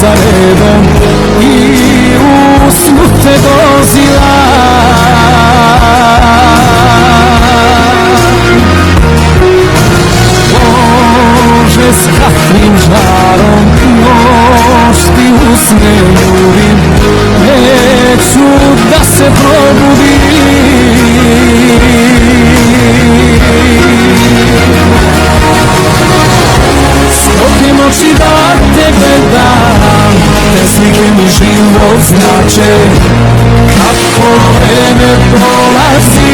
za redom i u snu te dozila. Bože, s kakvim žarom još ti usne ljubim, neću da se probudim. Sklotim oči da te gledam, te slike mi život znače. Kako vreme prolazi,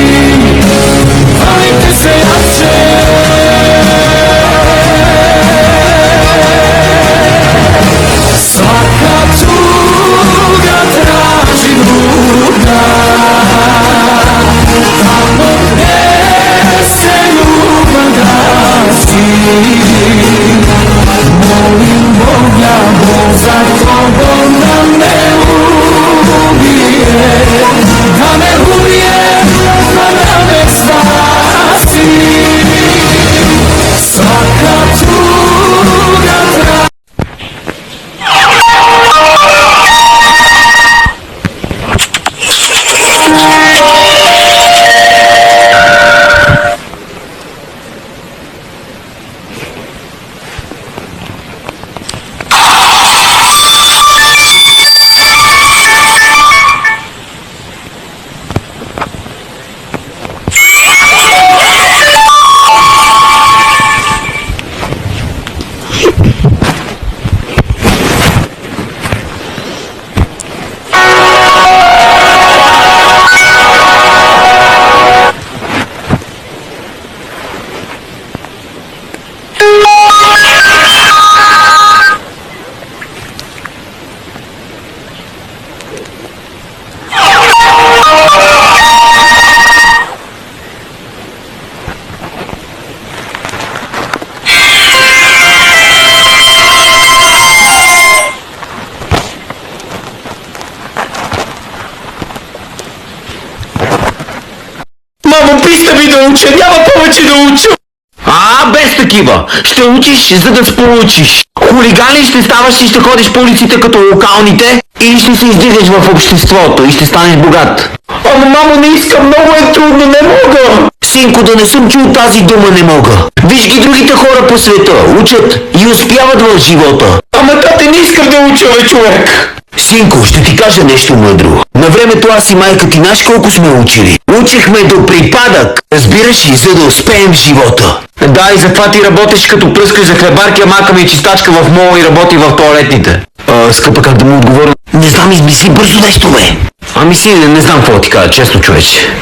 volim te sve jače. Svaka tuga traži druga, tamo gde se ljubav gasi. Molim Boga, Bog za tobom da me ubije, da me ubije, da me spasi. Svaka tuga traži. Мамо, пристави да уча, няма повече да уча! Без такива! Ще учиш, за да сполучиш. Хулигани ще ставаш и ще ходиш по улиците като локалните, или ще се издигаш в обществото и ще станеш богат. Ама, мамо, не искам, много е трудно, не мога! Синко, да не съм чул тази дума не мога. Виж ги другите хора по света, учат и успяват в живота. Ама, тате, не искам да уча, бе, човек! Синко, ще ти кажа нещо мъдро. На времето аз и майка ти знаеш колко сме учили. Учихме до припадък, разбираш ли, за да успеем в живота. Да, и затова ти работиш като пръскаш за хлебарки, а майка ми е чистачка в мола и работи в тоалетните. Скъпа, как да му отговоря? Не знам, измисли бързо нещо, бе. Ами си, не знам какво ти кажа, честно, човече.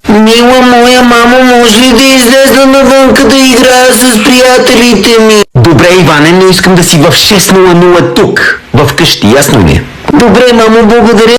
Мила моя мамо, може ли да излезна навънка да играя с приятелите ми? Добре, Иване, но искам да си в 6:00 тук, в къщи, ясно ли? Добре, мамо, благодаря.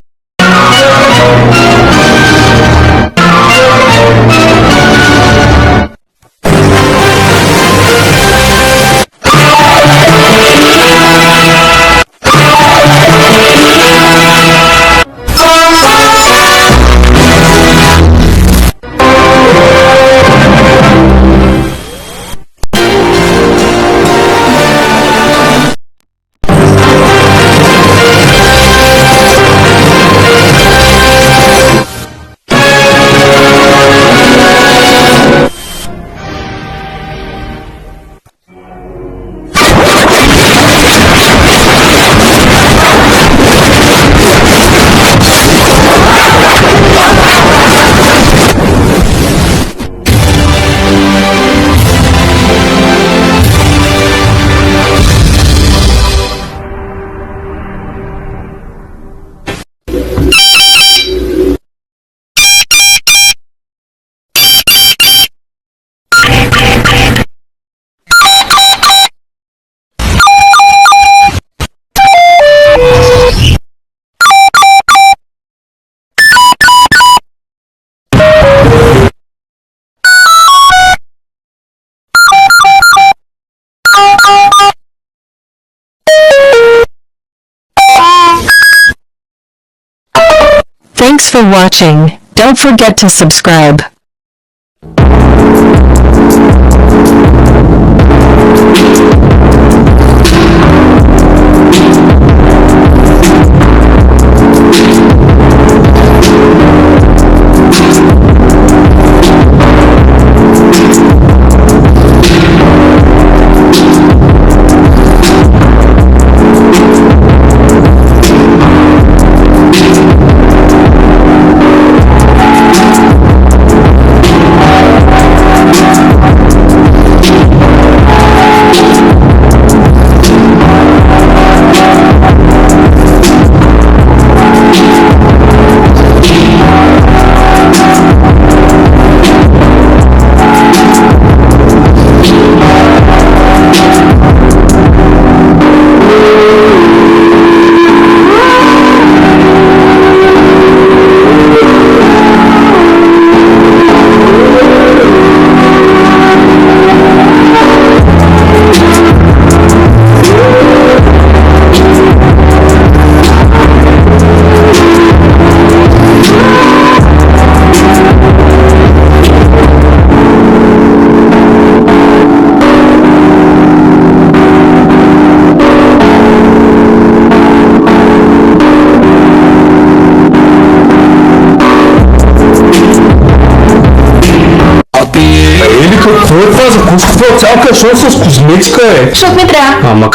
Thanks for watching. Don't forget to subscribe. Какво е това за кушкова цял кашон с козметика, е? Защото ми трябва. Ама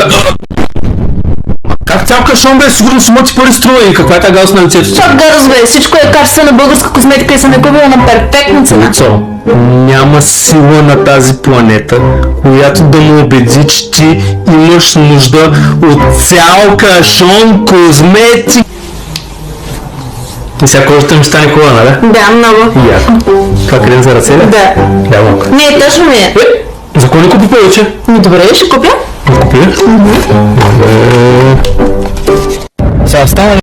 как цял кашон бе? Сигурно сума ти пари струва и каква е тази гадост на лицето? Защото гадост бе, всичко е качествена българска козметика и съм я купила на перфектна цена. Лицо, няма сила на тази планета, която да му убеди, че ти имаш нужда от цял кашон козметик. И сега кожата ми стане хубава, нали? Да, много. Яко. Това крем за ръце ли? Да. Я малко. Не, точно ми е. За кой не купи повече? Ми добре, ще купя. Купи ли? Сега става